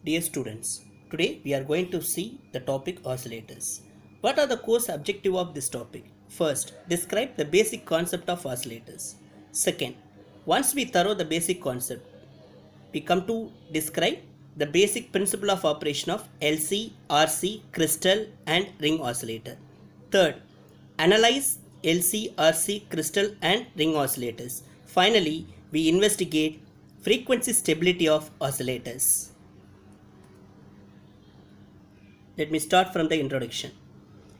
Dear students, today we are going to see the topic oscillators. What are the course objective of this topic? First, describe the basic concept of oscillators. Second, once we thorough the basic concept, we come to describe the basic principle of operation of LC, RC, crystal and ring oscillator. Third, analyze LC, RC, crystal and ring oscillators. Finally, we investigate frequency stability of oscillators. Let me start from the introduction.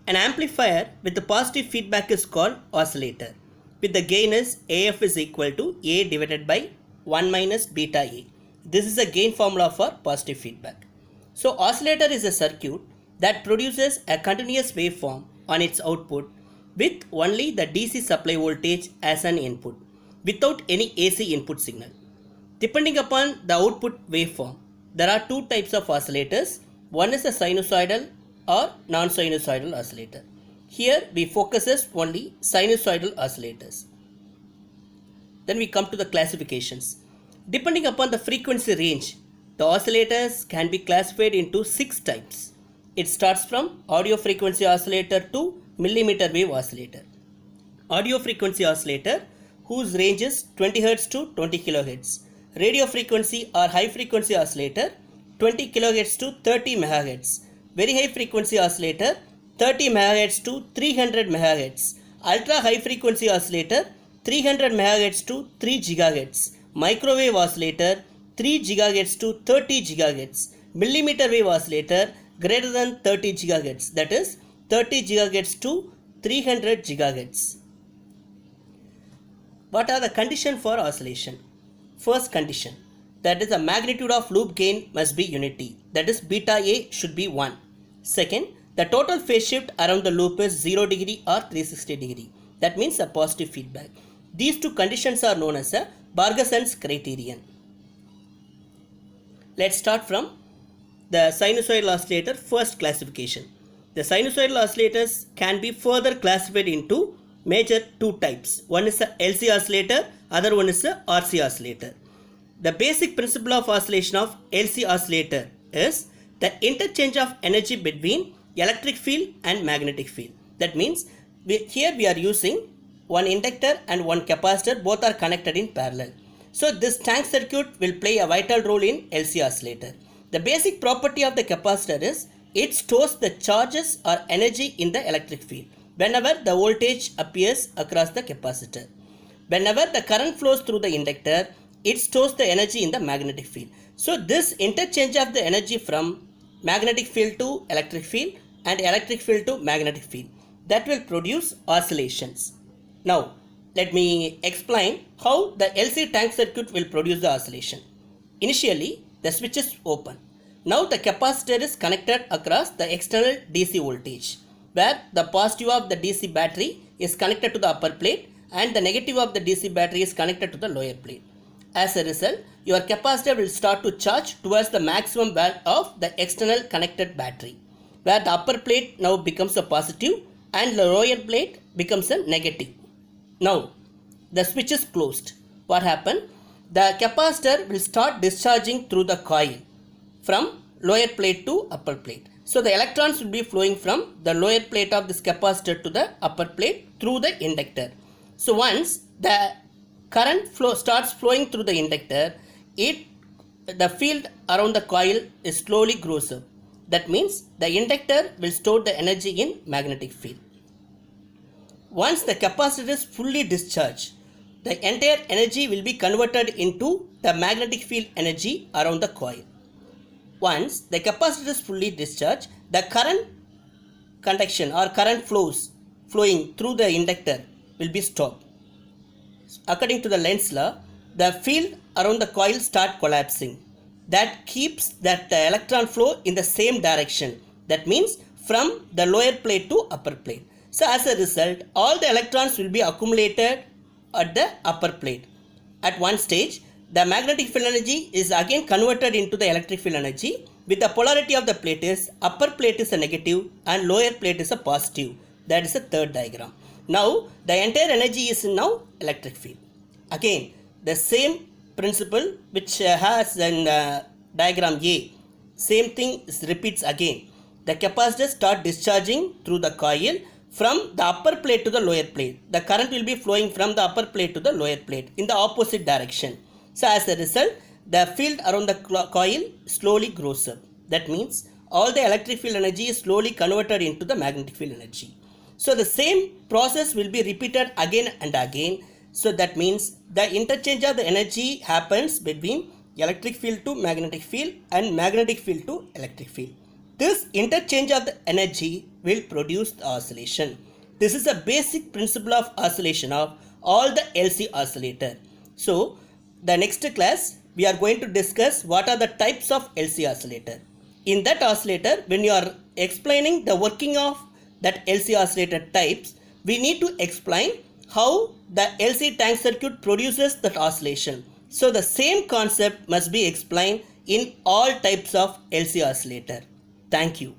An amplifier with the positive feedback is called oscillator. With the gain is AF is equal to A divided by 1 minus beta A. This is the gain formula for positive feedback. So oscillator is a circuit that produces a continuous waveform on its output with only the DC supply voltage as an input, without any AC input signal. Depending upon the output waveform, there are two types of oscillators. One is a sinusoidal or non-sinusoidal oscillator. Here we focuses only sinusoidal oscillators. Then we come to the classifications. Depending upon the frequency range, the oscillators can be classified into 6 types. It starts from audio frequency oscillator to millimeter wave oscillator. Audio frequency oscillator whose range is 20 Hz to 20 kHz. Radio frequency or high frequency oscillator 20 kHz to 30 MHz. Very high frequency oscillator 30 MHz to 300 MHz. Ultra high frequency oscillator 300 MHz to 3 GHz. Microwave oscillator 3 GHz to 30 GHz. Millimeter wave oscillator greater than 30 GHz, that is 30 GHz to 300 GHz. What are the conditions for oscillation? First condition, that is the magnitude of loop gain must be unity, that is beta A should be 1. Second, the total phase shift around the loop is 0 degree or 360 degree, that means a positive feedback. These two conditions are known as a Bargason's criterion. Let's start from the sinusoidal oscillator first classification. The sinusoidal oscillators can be further classified into major two types. One is a LC oscillator, other one is a RC oscillator. The basic principle of oscillation of LC oscillator is the interchange of energy between electric field and magnetic field. That means here we are using one inductor and one capacitor, both are connected in parallel. So this tank circuit will play a vital role in LC oscillator. The basic property of the capacitor is it stores the charges or energy in the electric field whenever the voltage appears across the capacitor. Whenever the current flows through the inductor, it stores the energy in the magnetic field. So this interchange of the energy from magnetic field to electric field and electric field to magnetic field, that will produce oscillations. Now let me explain how the LC tank circuit will produce the oscillation. Initially the switch is open. Now the capacitor is connected across the external DC voltage, where the positive of the DC battery is connected to the upper plate and the negative of the DC battery is connected to the lower plate. As a result, your capacitor will start to charge towards the maximum value of the external connected battery, where the upper plate now becomes a positive and the lower plate becomes a negative. Now the switch is closed. What happened? The capacitor will start discharging through the coil from lower plate to upper plate. So the electrons will be flowing from the lower plate of this capacitor to the upper plate through the inductor. So once the current flow starts flowing through the inductor, the field around the coil is slowly grows up. That means the inductor will store the energy in magnetic field. Once the capacitor is fully discharged, the entire energy will be converted into the magnetic field energy around the coil. Once the capacitor is fully discharged, the current conduction or current flowing through the inductor will be stopped. According to the Lenz's law, the field around the coil start collapsing. That keeps that electron flow in the same direction. That means from the lower plate to upper plate. So as a result, all the electrons will be accumulated at the upper plate. At one stage, the magnetic field energy is again converted into the electric field energy with the polarity of the plate is upper plate is a negative and lower plate is a positive. That is the third diagram. Now the entire energy is now electric field. Again the same principle which has in diagram A. same thing repeats again. The capacitor start discharging through the coil from the upper plate to the lower plate. The current will be flowing from the upper plate to the lower plate in the opposite direction. So as a result, the field around the coil slowly grows up. That means all the electric field energy is slowly converted into the magnetic field energy. So the same process will be repeated again and again. So that means the interchange of the energy happens between electric field to magnetic field and magnetic field to electric field. This interchange of the energy will produce the oscillation. This is a basic principle of oscillation of all the LC oscillator. So the next class we are going to discuss what are the types of LC oscillator. In that oscillator, when you are explaining the working of that LC oscillator types, we need to explain how the LC tank circuit produces that oscillation. So the same concept must be explained in all types of LC oscillator. Thank you.